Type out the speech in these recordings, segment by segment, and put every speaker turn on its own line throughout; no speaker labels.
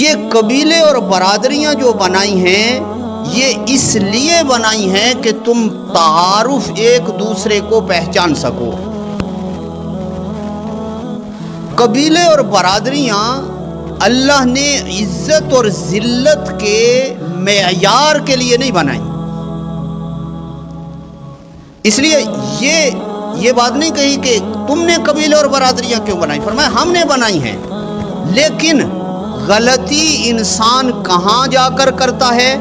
یہ قبیلے اور برادریاں جو بنائی ہیں یہ اس لیے بنائی ہیں کہ تم تعارف ایک دوسرے کو پہچان سکو۔ قبیلے اور برادریاں اللہ نے عزت اور ذلت کے معیار کے لیے نہیں بنائی، اس لیے یہ بات نہیں کہی کہ تم نے قبیلے اور برادریاں کیوں بنائی، فرمایا ہم نے بنائی ہیں۔ لیکن غلطی انسان کہاں جا کر کرتا ہے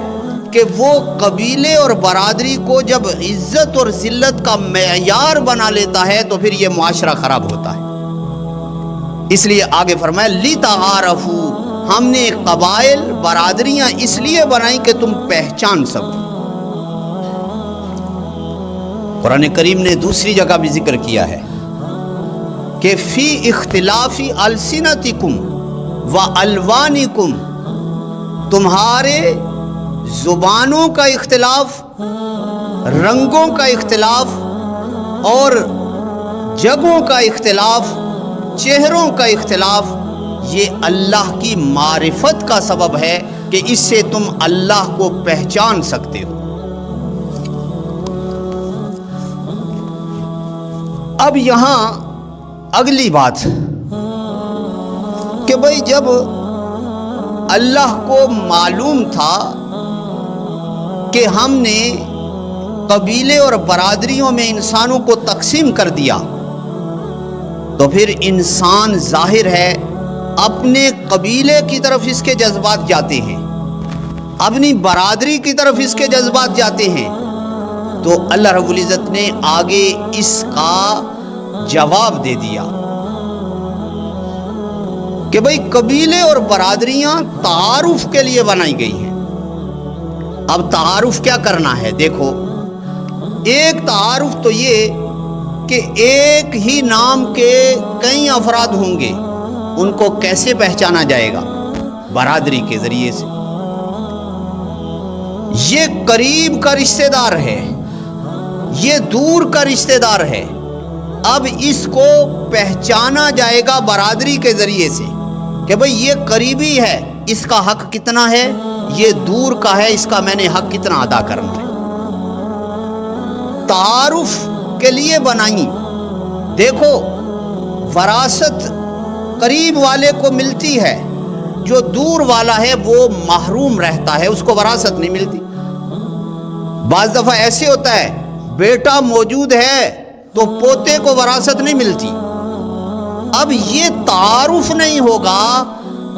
کہ وہ قبیلے اور برادری کو جب عزت اور ذلت کا معیار بنا لیتا ہے تو پھر یہ معاشرہ خراب ہوتا ہے۔ اس لیے آگے فرمایا لِتَعَارَفُوا، ہم نے قبائل برادریاں اس لیے بنائی کہ تم پہچان سکو۔ قرآن کریم نے دوسری جگہ بھی ذکر کیا ہے کہ فی اختلاف السنتکم و الوانکم، تمہارے زبانوں کا اختلاف، رنگوں کا اختلاف اور جگہوں کا اختلاف، چہروں کا اختلاف، یہ اللہ کی معرفت کا سبب ہے کہ اس سے تم اللہ کو پہچان سکتے ہو۔ اب یہاں اگلی بات کہ بھئی جب اللہ کو معلوم تھا کہ ہم نے قبیلے اور برادریوں میں انسانوں کو تقسیم کر دیا تو پھر انسان ظاہر ہے اپنے قبیلے کی طرف اس کے جذبات جاتے ہیں، اپنی برادری کی طرف اس کے جذبات جاتے ہیں، تو اللہ رب العزت نے آگے اس کا جواب دے دیا کہ بھئی قبیلے اور برادریاں تعارف کے لیے بنائی گئی ہیں۔ اب تعارف کیا کرنا ہے؟ دیکھو، ایک تعارف تو یہ کہ ایک ہی نام کے کئی افراد ہوں گے، ان کو کیسے پہچانا جائے گا؟ برادری کے ذریعے سے۔ یہ قریب کا رشتہ دار ہے، یہ دور کا رشتہ دار ہے، اب اس کو پہچانا جائے گا برادری کے ذریعے سے کہ بھئی یہ قریبی ہے، اس کا حق کتنا ہے، یہ دور کا ہے، اس کا میں نے حق کتنا ادا کرنا ہے۔ تعارف کے لیے بنائی۔ دیکھو، وراثت قریب والے کو ملتی ہے، جو دور والا ہے وہ محروم رہتا ہے، اس کو وراثت نہیں ملتی۔ بعض دفعہ ایسے ہوتا ہے بیٹا موجود ہے تو پوتے کو وراثت نہیں ملتی۔ اب یہ تعارف نہیں ہوگا،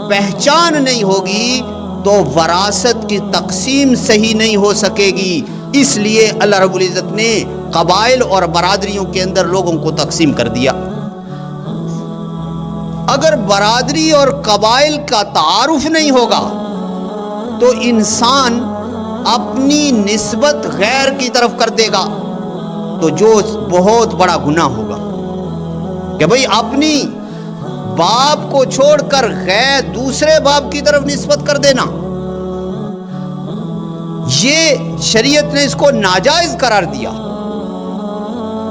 پہچان نہیں ہوگی تو وراثت کی تقسیم صحیح نہیں ہو سکے گی۔ اس لیے اللہ رب العزت نے قبائل اور برادریوں کے اندر لوگوں کو تقسیم کر دیا۔ اگر برادری اور قبائل کا تعارف نہیں ہوگا تو انسان اپنی نسبت غیر کی طرف کر دے گا، تو جو بہت بڑا گناہ ہوگا کہ بھئی اپنی باپ کو چھوڑ کر غیر دوسرے باپ کی طرف نسبت کر دینا، یہ شریعت نے اس کو ناجائز قرار دیا۔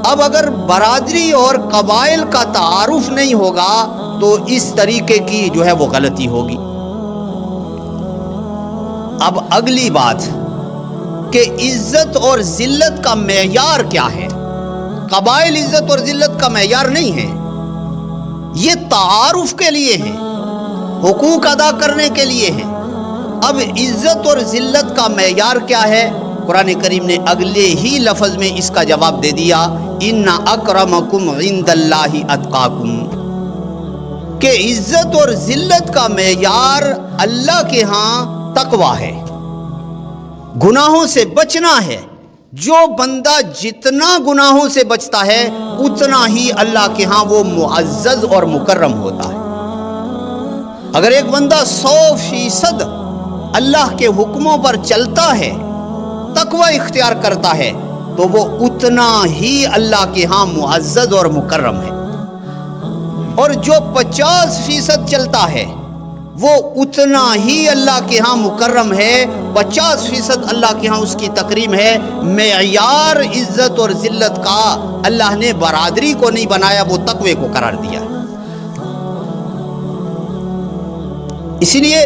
اب اگر برادری اور قبائل کا تعارف نہیں ہوگا تو اس طریقے کی جو ہے وہ غلطی ہوگی۔ اب اگلی بات کہ عزت اور ذلت کا معیار کیا ہے؟ قبائل عزت اور ذلت کا معیار نہیں ہے، یہ تعارف کے لیے ہے، حقوق ادا کرنے کے لیے ہے۔ اب عزت اور ذلت کا معیار کیا ہے؟ قرآن کریم نے اگلے ہی لفظ میں اس کا جواب دے دیا، ان اکرمکم عند اللہ اتقاکم، کہ عزت اور ذلت کا معیار اللہ کے ہاں تقویٰ ہے، گناہوں سے بچنا ہے۔ جو بندہ جتنا گناہوں سے بچتا ہے اتنا ہی اللہ کے ہاں وہ معزز اور مکرم ہوتا ہے۔ اگر ایک بندہ 100% اللہ کے حکموں پر چلتا ہے، تقوی اختیار کرتا ہے، تو وہ اتنا ہی اللہ کے ہاں معزز اور مکرم ہے۔ اور جو 50% چلتا ہے وہ اتنا ہی اللہ کے ہاں مکرم ہے، 50% اللہ کے ہاں اس کی تکریم ہے۔ معیار عزت اور ذلت کا اللہ نے برادری کو نہیں بنایا، وہ تقوی کو قرار دیا۔ اسی لیے